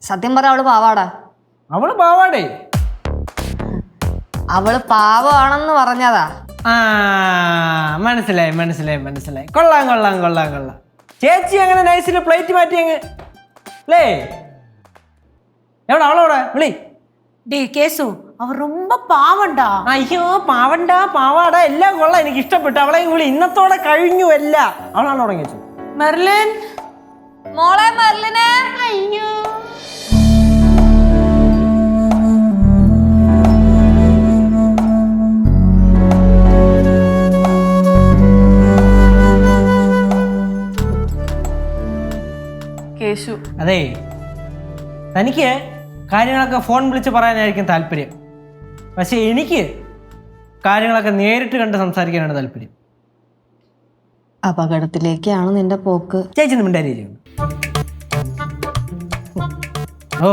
സത്യം പറ അവള് പാവാടാ. അവള് പാവാടേ? അവള് പാവാണെന്ന് പറഞ്ഞതാ. മനസ്സിലായി മനസ്സിലായി മനസ്സിലായി. കൊള്ളാം കൊള്ളാം കൊള്ളാം കൊള്ളാം. ചേച്ചി അങ്ങനെ നൈസിൽ പ്ലേറ്റ് മാറ്റി അങ്ങ് അല്ലേ? എവിടെ അവളവിടെ വിളി. டே கேசு அவ ரொம்ப பாவண்டா. അയ്യോ പാവണ്ട പാവാട എല്ലാം കൊള്ളാം, എനിക്ക് ഇഷ്ടപ്പെട്ടു. അവളെയും വിളി. ഇന്നത്തോടെ കഴിഞ്ഞു എല്ലാം. അവളാണ് തുടങ്ങി വെച്ചു. மெர்லின் മോളെ മെർലിനെ. ஐயோ കേശു. അതെ, തനിക്ക് കാര്യങ്ങളൊക്കെ ഫോൺ വിളിച്ച് പറയാനായിരിക്കും താല്പര്യം. പക്ഷെ എനിക്ക് കാര്യങ്ങളൊക്കെ നേരിട്ട് കണ്ട് സംസാരിക്കാനാണ് താല്പര്യം. അപകടത്തിലേക്കാണ് നിന്റെ പോക്ക്. ചേച്ചി മിണ്ടായിരിക്കും. ഓ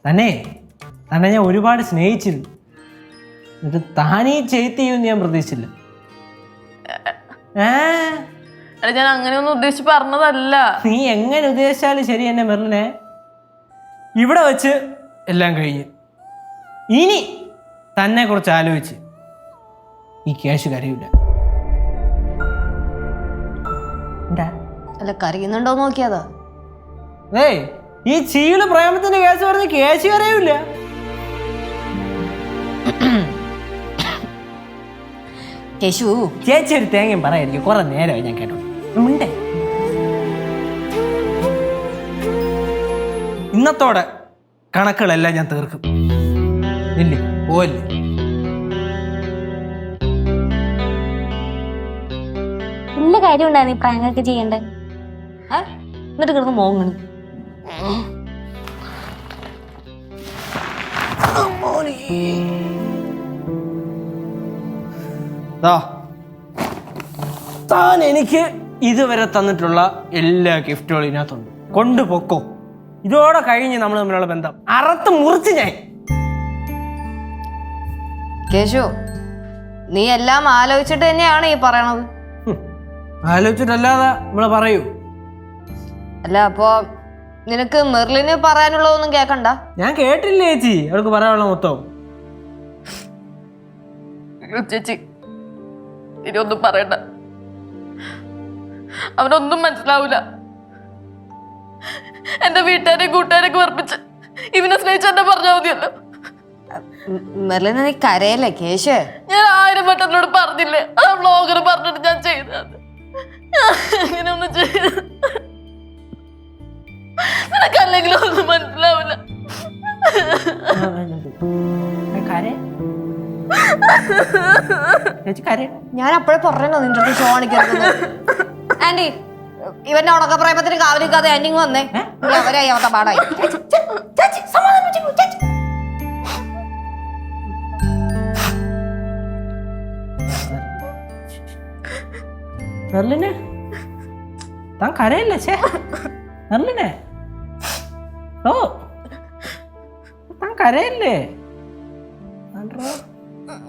തന്നെ തന്നെ ഞാൻ ഒരുപാട് സ്നേഹിച്ചിരുന്നു. എന്നിട്ട് താനീ ചെയ്തെയ്യുമെന്ന് ഞാൻ പ്രതീക്ഷിച്ചില്ല. ഞാൻ അങ്ങനെയൊന്നും ഉദ്ദേശിച്ച് പറഞ്ഞതല്ല. നീ എങ്ങനെ ഉദ്ദേശിച്ചാലും ശരി എന്നെ മെർലിനെ, ഇവിടെ വെച്ച് എല്ലാം കഴിഞ്ഞ് ഇനി തന്നെ കുറിച്ച് ആലോചിച്ച് ഈ ക്യാഷ് കരയില്ല. അല്ല കരയുന്നുണ്ടോ നോക്കിയതാ. അതേ ഈ ചീള് പ്രേമത്തിന്റെ കേസ് പറഞ്ഞ് ക്യാഷ് കരയൂല. കേശു ചേച്ചി ഒരു തേങ്ങയും പറയായിരിക്കും. കുറെ നേരമായി ഞാൻ കേട്ടോ. മിണ്ടേ. ഇന്നത്തോടെ കണക്കുകളെല്ലാം ഞാൻ തീർക്കും. ഇല്ലേ പോവല്ലേ? നല്ല കാര്യം ഉണ്ടായിരുന്നു ഈ പ്രാങ്കൊക്കെ ചെയ്യണ്ടേ. എന്നിട്ട് കിടന്ന് മോങ്ങണ്. താൻ എനിക്ക് ഇതുവരെ തന്നിട്ടുള്ള എല്ലാ ഗിഫ്റ്റുകളും ഇതിനകത്തുണ്ട്. കൊണ്ടുപൊക്കോ. ഇതോടെ കഴിഞ്ഞ് നമ്മൾ തമ്മിലുള്ള ബന്ധം അറുത്ത് മുറിച്ച് ഞാൻ. കേശു നീ എല്ലാം ആലോചിച്ചിട്ട് തന്നെയാണ് ഈ പറയണത്. ആലോചിച്ചിട്ടല്ലാതെ നമ്മളെ പറയൂ. അല്ല അപ്പൊ നിനക്ക് മെർലിന് പറയാനുള്ളതൊന്നും കേക്കണ്ട? ഞാൻ കേട്ടില്ലേ ചേച്ചി അവൾക്ക് പറയാനുള്ള മൊത്തം. ചേച്ചി ഇനിയൊന്നും പറയണ്ട. അവനൊന്നും മനസ്സിലാവൂല. എന്റെ വീട്ടുകാരെയും കൂട്ടുകാരെയൊക്കെ വർപ്പിച്ച് ഇവനെ സ്നേഹിച്ച് എന്നെ പറഞ്ഞാൽ മതിയല്ലോ. മെർലിന് നീ കരയല്ലേ കേശു? ഞാൻ 1000 വട്ടം എന്നോട് പറഞ്ഞില്ലേ, ആ വ്ളോഗർ പറഞ്ഞിട്ട് ഞാൻ ചെയ്തത്. അങ്ങനെയൊന്നും ചെയ്ത നിനക്കല്ലെങ്കിലും ഒന്നും മനസ്സിലാവില്ല. ഞാൻ അപ്പോഴേ പറഞ്ഞോ നിന്റെ അടുത്ത് ഷോ കാണിക്കരുത്. ആന്റി ഇവന്റെ ഉണക്ക പ്രേമത്തിന് കാവലിക്കാതെ ആന്റിങ് വന്നേ. അവരായി അവത്തെ പാടായി. മെർലിനെ താൻ കരയല്ലേ? ചേ മെർലിനെ, ഓ താൻ കരയല്ലേ?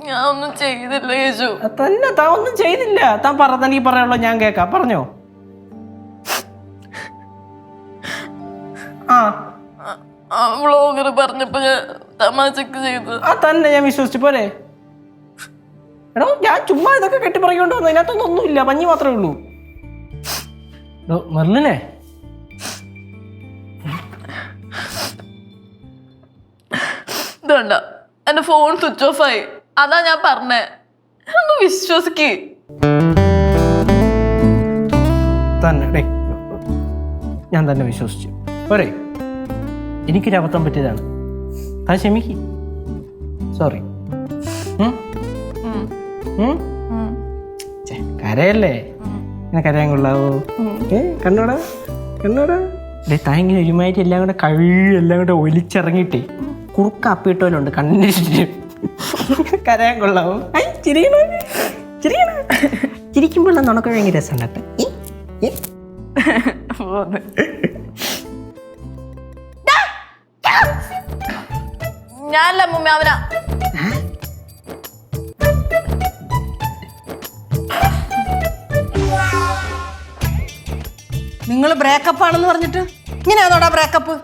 ഞാൻ ഒന്നും ചെയ്തില്ല യേശു. തന്നെ താൻ ഒന്നും ചെയ്തില്ല. താൻ പറ, തനിക്ക് പറയാനുള്ളൂ ഞാൻ കേൾക്കാം. പറഞ്ഞോ. ആ വ്ളോഗർ പറഞ്ഞപ്പോ ഞാൻ തമാശക്ക് ചെയ്തു. ആ തന്നെ ഞാൻ വിശ്വസിച്ചു പോരെ. എടോ ഞാൻ ചുമ്മാ ഇതൊക്കെ കെട്ടിപ്പറക്കൊണ്ട് വന്നു. ഇതിനകത്തൊന്നും ഒന്നുമില്ല, പഞ്ഞി മാത്രമേ ഉള്ളൂ. മെർലിനെ ഇതുണ്ട എന്റെ ഫോൺ സ്വിച്ച് ഓഫ് ആയി. അതാ ഞാൻ പറഞ്ഞേ, ഒന്ന് വിശ്വസിക്ക്. തന്നെ ഡേ ഞാൻ തന്നെ വിശ്വസിച്ചു പോരെ. എനിക്കൊരു അബദ്ധം പറ്റിയതാണ്. അത് ക്ഷമിക്ക്. സോറി. കരയല്ലേ? ഇങ്ങനെ കരയാൻ കൊള്ളാവോ? കണ്ണോടാ കണ്ണോടാ. ഡേ താങ്ങിനെ ഒരുമായിട്ട് എല്ലാം കൂടെ എല്ലാം കൂടെ ഒലിച്ചിറങ്ങിയിട്ടേ കുറുക്കാപ്പിട്ടോലുണ്ട് കണ്ണിന്. കരയാൻ കൊള്ളാവോ? ചിരിക്കണോ ചിരിക്കണോ? ചിരിക്കുമ്പോൾ നമുക്ക് ഭയങ്കര രസം കേട്ടോ. ഞാനല്ല മുമ്മ, അവനാ. നിങ്ങൾ ബ്രേക്കപ്പ് ആണെന്ന് പറഞ്ഞിട്ട് ഇങ്ങനെയാണോടാ ബ്രേക്കപ്പ്?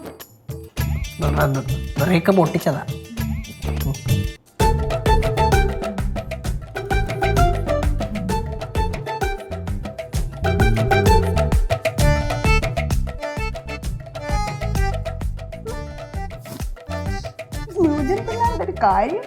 ബ്രേക്ക് പൊട്ടിച്ചതാ. കാര്യം